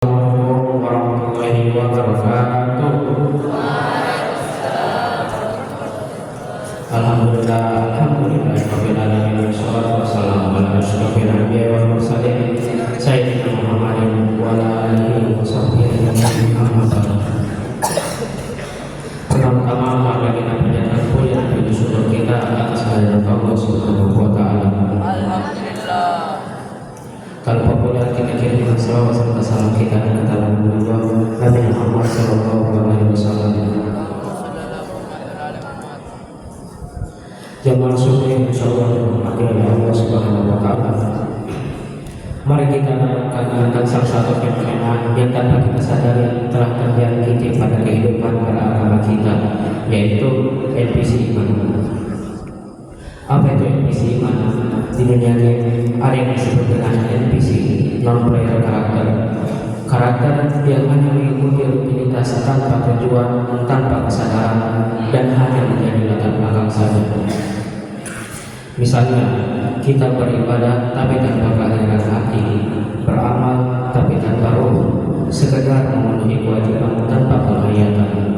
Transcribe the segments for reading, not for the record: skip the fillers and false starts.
Assalamualaikum warahmatullahi wabarakatuh. Alhamdulillah rabbil alamin, wassalatu wassalamu ala asyrofil anbiya'i wal mursalin sayyidina Muhammadin wa ala alihi wa sahbihi ajma'in, amma ba'd. Pertama-tama mari kita panjatkan puji dan syukur kita atas kehadirat Allah Subhanahu wa taala. Alhamdulillah. Kalau populer kita kirimkan salawat serta salam kita kepada Nabi Muhammad sallallahu alaihi wasallam. Jamaah syukur insyaallah dirahmati oleh Allah Subhanahu wa taala. Mari kita akan salah satu fenomena yang tanpa kita sadari telah terjadi pada kehidupan beragama kita, yaitu NPC iman. Apa itu NPC iman? Di dunia ini ada yang disebut dengan NPC, non-player karakter. Karakter yang hanya mengikuti rutinitas tanpa tujuan, tanpa kesadaran, dan hanya menjadi latar belakang saja. Misalnya, kita beribadah tapi tanpa kehadiran hati, beramal tapi tanpa ruh, sekedar memenuhi kewajiban tanpa penghayatan.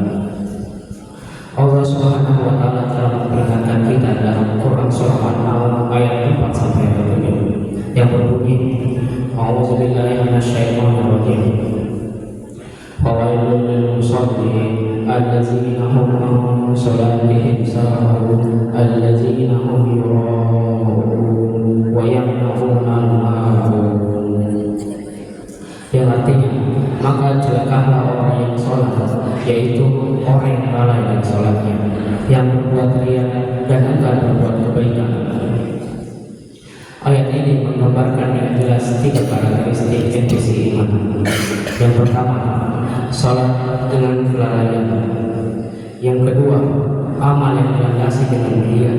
Allah Subhanahu wa taala telah memperingatkan kita dalam Quran surah An-Nahl ayat 4 sampai 7 yang berbunyi, A'udzubillahi minasyaitonir rajim. Fawailul lil musallin allazina hum an salatihim sahun allazina hum yura'un wa yamna'una al-ma'un. Yang artinya, maka celakalah orang yang sholat, yaitu orang yang lalai dari sholatnya, yang berbuat riya dan enggan berbuat kebaikan. Ayat ini menggambarkan yang jelas tiga karakteristik NPC iman. Yang pertama, sholat dengan kelalaian. Yang kedua, amal yang dilandasi dengan riya.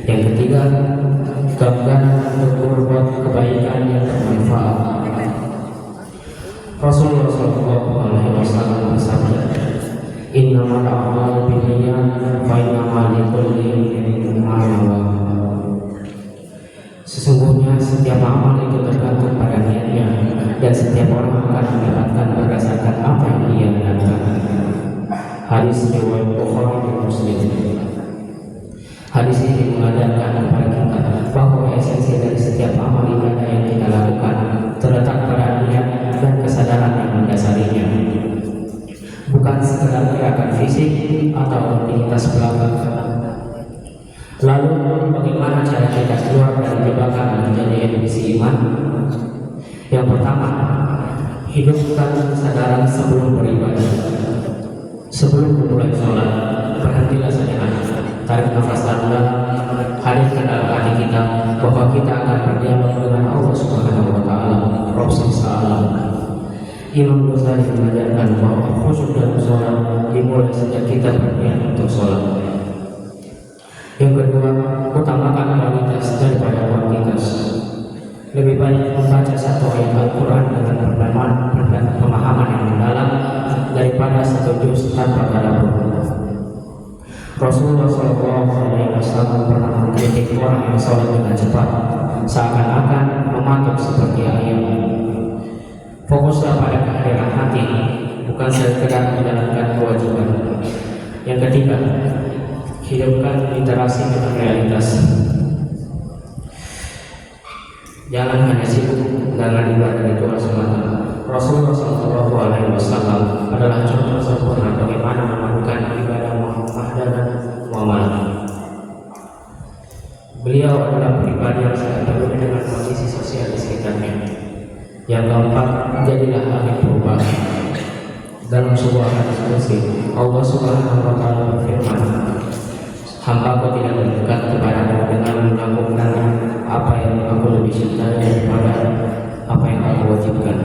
Yang ketiga, genggaman untuk berbuat kebaikan yang bermanfaat. Rasulullah sallallahu alaihi wasallam bersabda, "Innamal a'malu binniyat wa innamal likulli imrin ma nawa." Sesungguhnya setiap amal itu tergantung pada niatnya, dan setiap orang akan mendapatkan berdasarkan apa yang dia niatkan. Hadis riwayat Bukhari dan Muslim. Hadis ini mengajarkan kepada kita bahwa esensi dari setiap amal ibadah yang kita lakukan terletak pada niat dan kesadaran yang mendasarinya, bukan sekedar gerakan fisik atau rutinitas belaka. Lalu bagaimana cara kita keluar dari jebakan menjadi NPC iman? Yang pertama, hidupkan kesadaran sebelum beribadah. Sebelum memulai sholat, berhentilah sejenak, tarik nafas dalam, hadirkan dalam hati kita bahwa kita akan berdialog dengan Allah Subhanahu wa taala, Rabb Salam. Imam Ghazali mengajarkan bahwa khusyuk dalam sholat dimulai sejak kita berniat untuk sholat. Yang kedua, utamakan kualitas daripada kuantitas. Lebih banyak membaca satu ayat Al-Quran dengan pemahaman yang mendalam daripada satu juz tanpa tadabbur. Rasulullah SAW pernah mengkritik orang yang sholat dengan cepat, seakan-akan mematuk seperti ayam. Fokuslah pada kehadiran hati, bukan sekedar menjalankan kewajiban. Yang ketiga, hidupkan literasi dengan realitas. Jangan hanya sibuk dengan ibadah ritual semata. Rasulullah SAW adalah contoh sempurna bagaimana melakukan ibadah muhadadah muamalah. Beliau adalah pribadi yang sangat peduli dengan kondisi sosial di sekitarnya. Yang keempat, jadilah ahli perubahan. Dalam sebuah hadis qudsi, Allah Subhanahu wa taala berfirman, "Hamba-Ku tidak mendekat kepadamu dengan melakukan apa yang Aku lebih cintai daripada apa yang Aku wajibkan."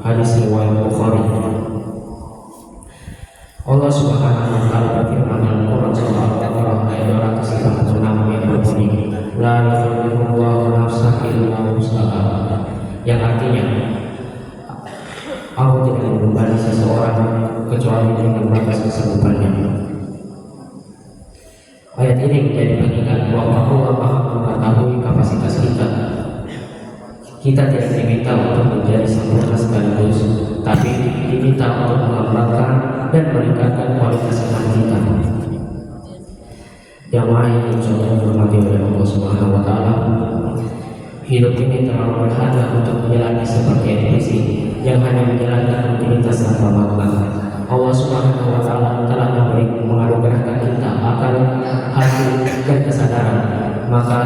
Hadis riwayat Bukhari. Allah Subhanahu wa taala berfirman dalam Quran surah Al-Baqarah ayat 256 yang berbunyi, "La yukallifullahu nafsan illa wus'aha." Yang artinya, Allah tidak membebani seseorang kecuali dengan batas kesanggupannya. Ayat ini menjadi pengingat bahwa Allah Maha mengetahui kapasitas kita. Kita tidak diminta untuk menjadi sempurna sekaligus, Jamaah yang insya Allah dihormati oleh Allah Subhanahu wa Ta'ala, hidup ini terlalu berharga untuk menjalani seperti NPC yang hanya menjalankan rutinitas tanpa makna. Allah Subhanahu wa Ta'ala telah menganugerahkan kita akal, hati, dan kesadaran. Maka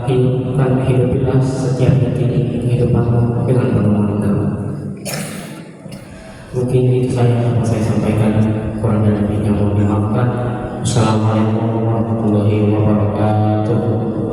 hidupilah setiap detik kehidupanmu dengan penuh makna. Mungkin itu saja yang saya sampaikan, kurang dan lebihnya mohon dimaafkan. Assalamualaikum warahmatullahi wabarakatuh.